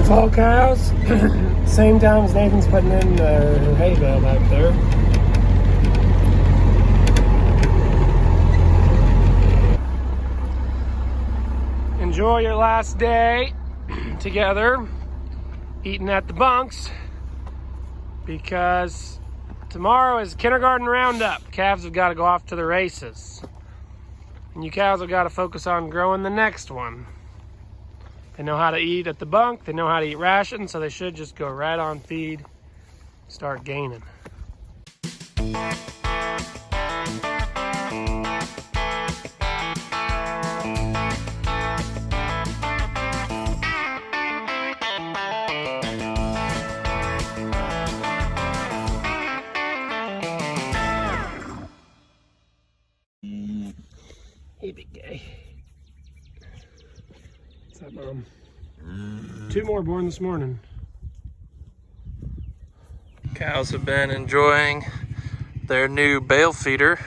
Fall cows, same time as Nathan's putting in their hay bale back there. Enjoy your last day together, eating at the bunks, because tomorrow is kindergarten roundup. Calves have got to go off to the races. And you cows have got to focus on growing the next one. They know how to eat at the bunk, they know how to eat rations, so they should just go right on feed, start gaining. Hey, big guy. What's up, Mom? 2 more born this morning. Cows have been enjoying their new bale feeder.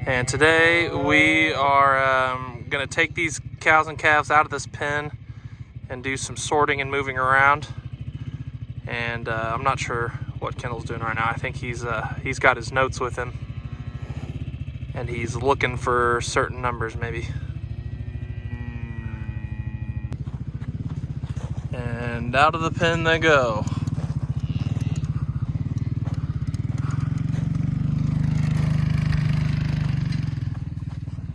And today we are going to take these cows and calves out of this pen and do some sorting and moving around. And I'm not sure what Kendall's doing right now. I think he's got his notes with him. And he's looking for certain numbers, maybe. And out of the pen they go.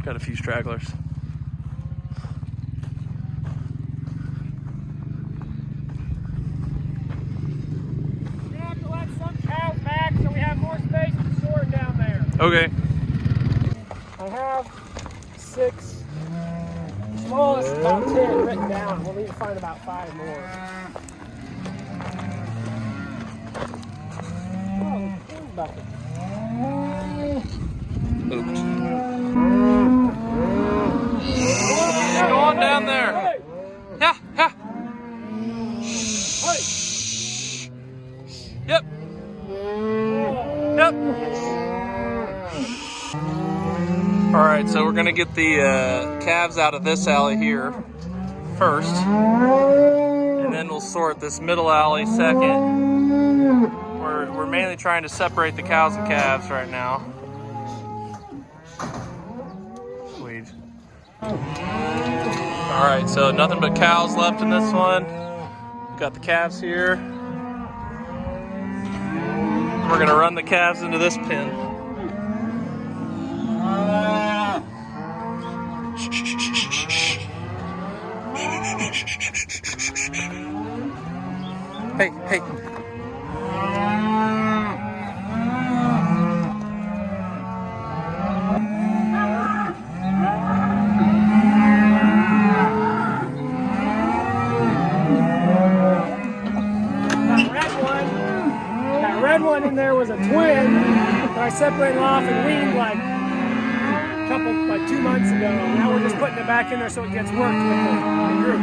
Got a few stragglers. We're gonna have to let some cows back so we have more space to sort down there. Okay. I have 6, the smallest about 10 written down. We'll need to find about 5 more. Oh, there's a clean bucket. Oops. Go on down there. Hey. Yeah, yeah. Hey. Yep. Yep. All right, so we're gonna get the calves out of this alley here first, and then we'll sort this middle alley second. We're mainly trying to separate the cows and calves right now. Sweet. All right, so nothing but cows left in this one. Got the calves here. We're gonna run the calves into this pen. Hey, hey. That red one in there was a twin that I separated off and weaned like 2 months ago. Now we're just putting it back in there so it gets worked with the group.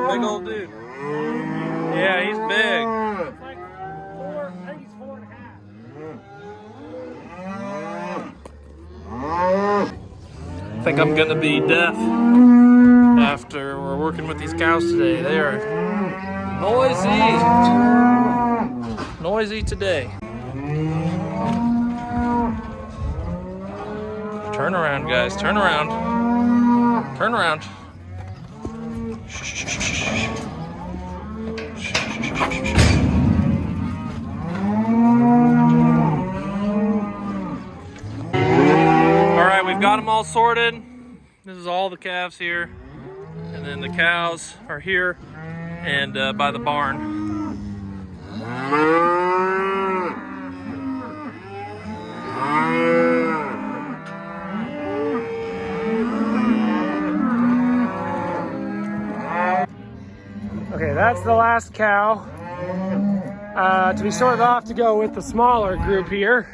Big old dude. Yeah, he's big. It's like 4, I think he's 4.5. I think I'm gonna be deaf after we're working with these cows today. They are noisy today. Turn around, guys, turn around. Turn around. We've got them all sorted. This is all the calves here, and then the cows are here and by the barn. Okay, that's the last cow to be sorted off to go with the smaller group here.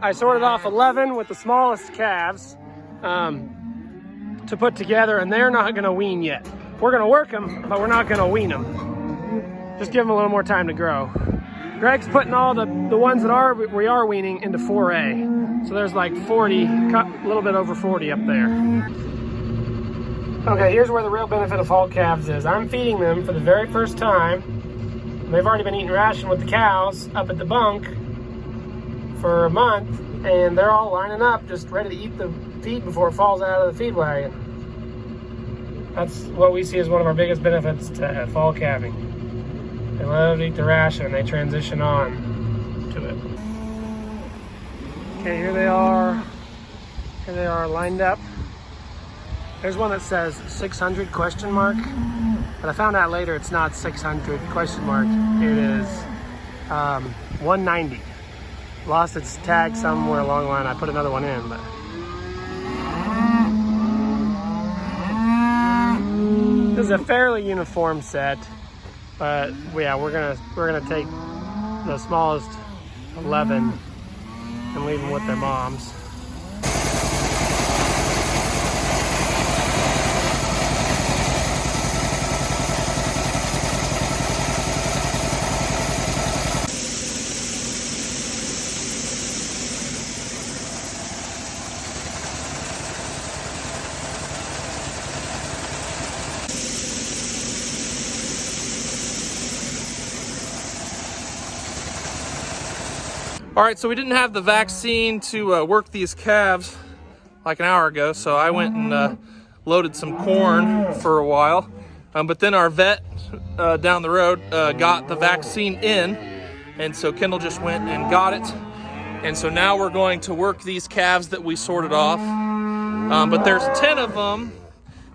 I sorted off 11 with the smallest calves to put together, and they're not gonna wean yet. We're gonna work them, but we're not gonna wean them. Just give them a little more time to grow. Greg's putting all the ones that we are weaning into 4A. So there's like 40, a little bit over 40 up there. Okay, here's where the real benefit of fall calves is. I'm feeding them for the very first time. They've already been eating ration with the cows up at the bunk for a month, and they're all lining up just ready to eat the feed before it falls out of the feed wagon. That's what we see as one of our biggest benefits to fall calving. They love to eat the ration and they transition on to it. Okay, here they are. Here they are lined up. There's one that says 600 question mark, but I found out later it's not 600 question mark. It is 190. Lost its tag somewhere along the line. I put another one in, but this is a fairly uniform set. But yeah, we're gonna take the smallest 11 and leave them with their moms. All right, so we didn't have the vaccine to work these calves like an hour ago, so I went and loaded some corn for a while. But then our vet down the road got the vaccine in, and so Kendall just went and got it. And so now we're going to work these calves that we sorted off. But there's 10 of them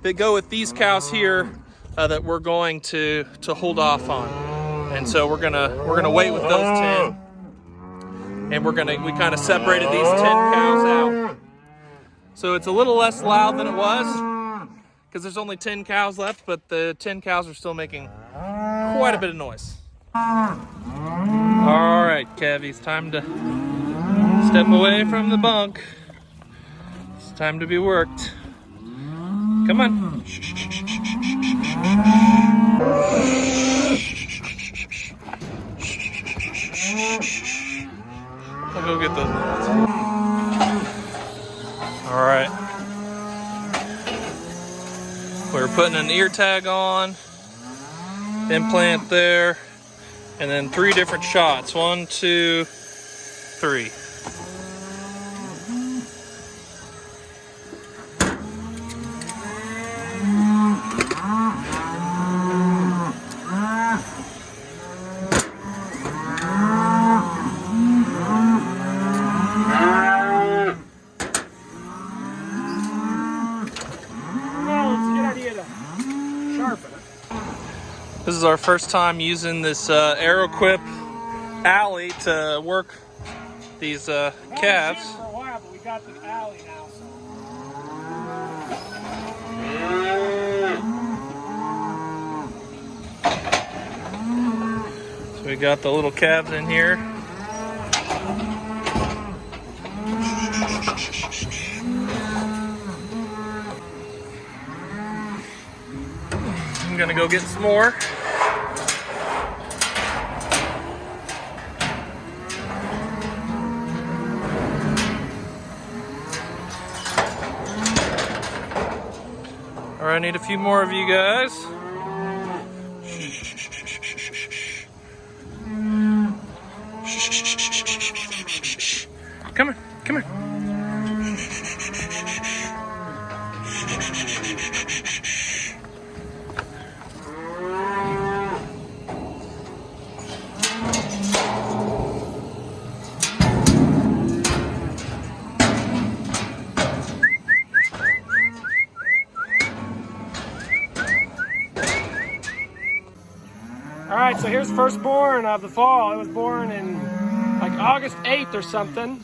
that go with these cows here that we're going to hold off on. And so we're gonna wait with those 10. And we kind of separated these 10 cows out. So it's a little less loud than it was because there's only 10 cows left, but the 10 cows are still making quite a bit of noise. All right, calvies, time to step away from the bunk. It's time to be worked. Come on. I'll go get those ones. All right. We're putting an ear tag on, implant there, and then 3 different shots. 1, 2, 3. This is our first time using this Aeroquip alley to work these calves. For a while, but we got the alley now, So we got the little calves in here. I'm gonna go get some more. All right, I need a few more of you guys. Come here, come here. All right, so here's the firstborn of the fall. It was born in like August 8th or something.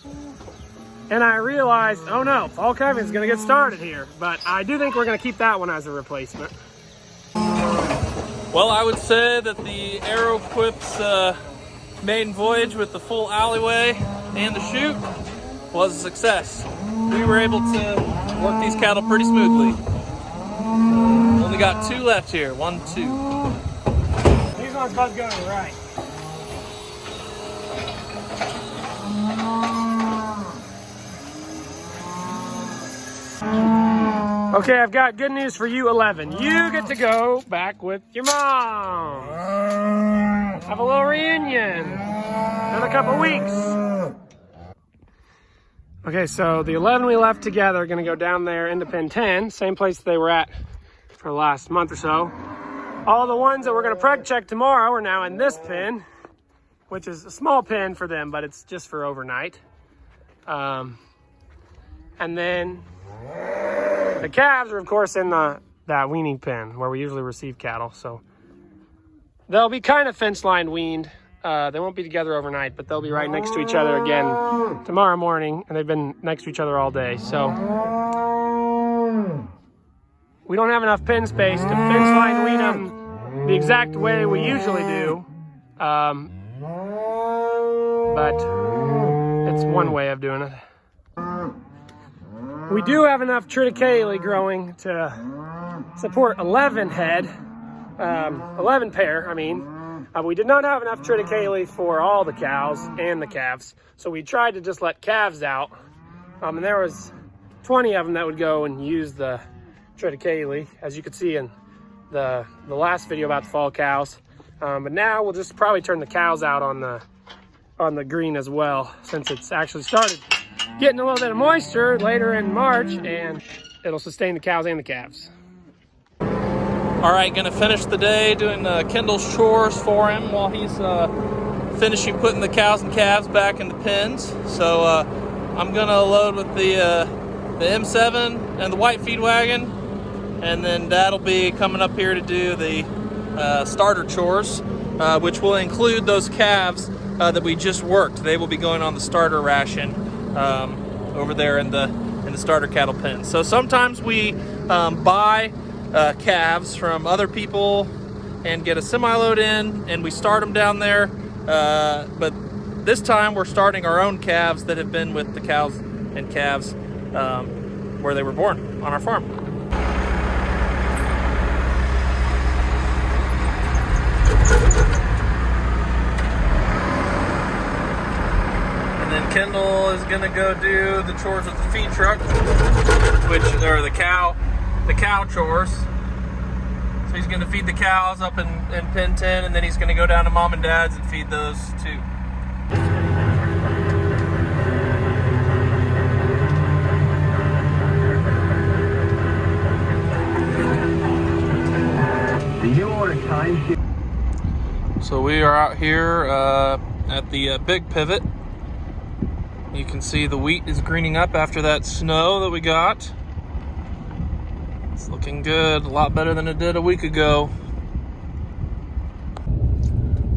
And I realized, oh no, fall calving is gonna get started here. But I do think we're gonna keep that one as a replacement. Well, I would say that the Arrow Quip's maiden voyage with the full alleyway and the chute was a success. We were able to work these cattle pretty smoothly. Only got 2 left here. 1, 2. These ones both go to the right. Okay, I've got good news for you, 11. You get to go back with your mom. Have a little reunion in a couple weeks. Okay, so the 11 we left together are gonna go down there into pen 10, same place they were at for the last month or so. All the ones that we're gonna preg check tomorrow are now in this pen, which is a small pen for them, but it's just for overnight. And then the calves are, of course, in that weaning pen where we usually receive cattle. So they'll be kind of fence line weaned. They won't be together overnight, but they'll be right next to each other again tomorrow morning. And they've been next to each other all day. So we don't have enough pen space to fence line wean them the exact way we usually do. But it's one way of doing it. We do have enough triticale growing to support 11 head, 11 pair, I mean. We did not have enough triticale for all the cows and the calves, so we tried to just let calves out. And there was 20 of them that would go and use the triticale, as you could see in the last video about the fall cows. But now we'll just probably turn the cows out on the green as well, since it's actually started getting a little bit of moisture later in March, and it'll sustain the cows and the calves. All right, gonna finish the day doing Kendall's chores for him while he's finishing putting the cows and calves back in the pens. So I'm gonna load with the M7 and the white feed wagon, and then Dad'll be coming up here to do the starter chores, which will include those calves that we just worked. They will be going on the starter ration over there in the starter cattle pen. So sometimes we buy calves from other people and get a semi-load in, and we start them down there. But this time we're starting our own calves that have been with the cows and calves where they were born on our farm. Kendall is gonna go do the chores with the feed truck, which are the cow chores. So he's gonna feed the cows up in pen 10, and then he's gonna go down to mom and dad's and feed those too. So we are out here at the big pivot. You can see the wheat is greening up after that snow that we got. It's looking good, a lot better than it did a week ago. I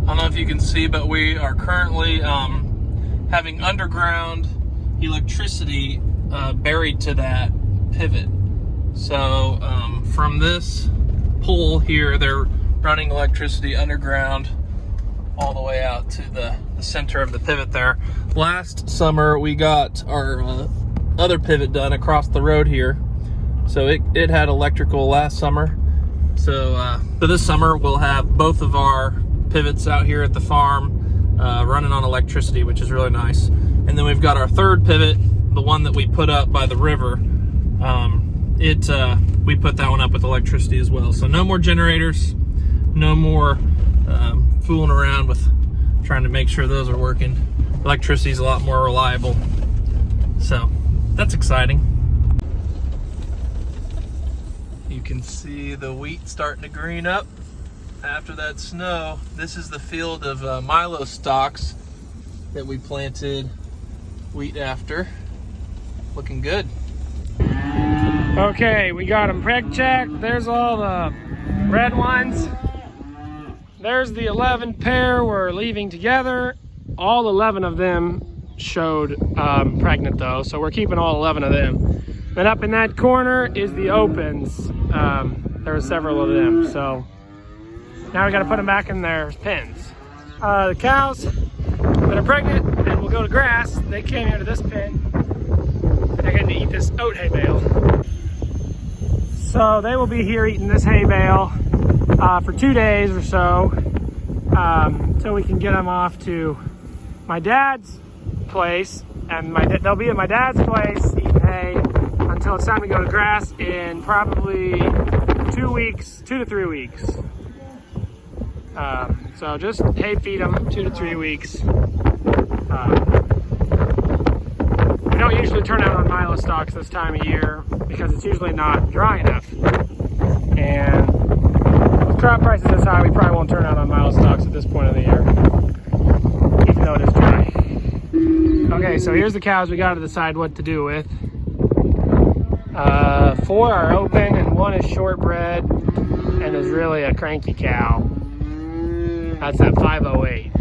don't know if you can see, but we are currently having underground electricity buried to that pivot. So from this pole here, they're running electricity underground all the way out to the center of the pivot there. Last summer we got our other pivot done across the road here, so it had electrical last summer. So this summer we'll have both of our pivots out here at the farm running on electricity, which is really nice. And then we've got our third pivot, the one that we put up by the river. We put that one up with electricity as well. So no more generators, no more fooling around with trying to make sure those are working. Electricity is a lot more reliable, so that's exciting. You can see the wheat starting to green up after that snow. This is the field of Milo stalks that we planted wheat after. Looking good. Okay, we got them preg checked. There's all the red ones. There's the 11 pair we're leaving together. All 11 of them showed pregnant though, so we're keeping all 11 of them. Then up in that corner is the opens. There were several of them, so Now we got to put them back in their pens. The cows that are pregnant and will go to grass, they came here to this pen. They're going to eat this oat hay bale. So they will be here eating this hay bale for 2 days or so, until we can get them off to my dad's place. And they'll be at my dad's place eating hay until it's time to go to grass in probably 2 weeks, 2 to 3 weeks. So just hay feed them 2 to 3 weeks. We don't usually turn out on milo stalks this time of year because it's usually not dry enough. And with crop prices this high, we probably won't turn out on milo stalks at this point of the year, even though it is dry. Okay, so here's the cows we got to decide what to do with. 4 are open and 1 is shortbred and is really a cranky cow. That's at 508.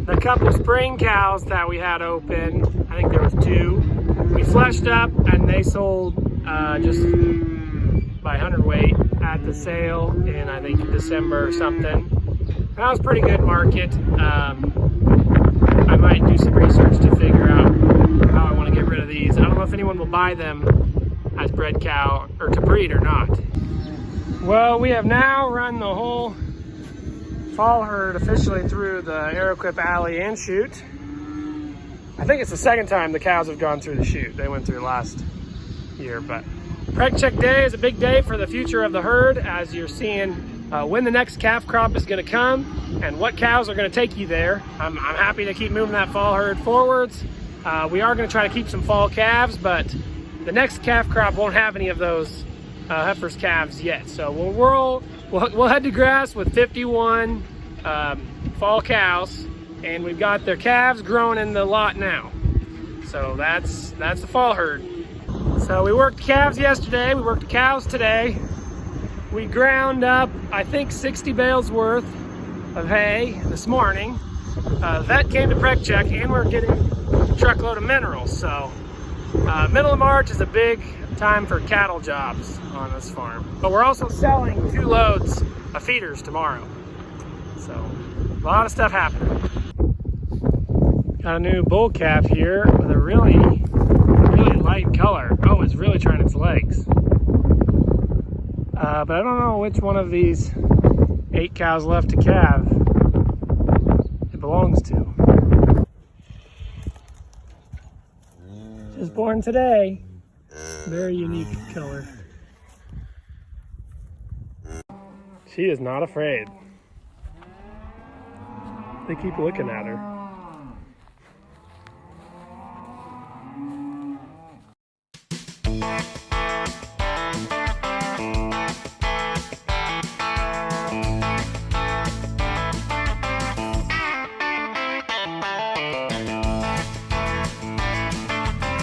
The couple spring cows that we had open, I think there was 2, we fleshed up and they sold just by 100 weight at the sale in, I think, December or something. That was a pretty good market. I might do some research to figure out how I want to get rid of these. I don't know if anyone will buy them as bred cow or to breed or not. Well, we have now run the whole fall herd officially through the Arrowquip alley and chute. I think it's the second time the cows have gone through the chute. They went through last year, but preg check day is a big day for the future of the herd, as you're seeing when the next calf crop is going to come and what cows are going to take you there. I'm happy to keep moving that fall herd forwards. We are going to try to keep some fall calves, but the next calf crop won't have any of those heifers calves yet. So we'll head to grass with 51 fall cows, and we've got their calves growing in the lot now. So that's the fall herd. So we worked calves yesterday, we worked cows today. We ground up, I think, 60 bales worth of hay this morning. That came to preg check, and we're getting a truckload of minerals. So middle of March is a big time for cattle jobs on this farm. But we're also selling 2 loads of feeders tomorrow. So a lot of stuff happening. Got a new bull calf here with a really light color. Oh, it's really trying its legs. But I don't know which one of these 8 cows left to calve it belongs to. Just born today. Very unique color. She is not afraid. They keep looking at her.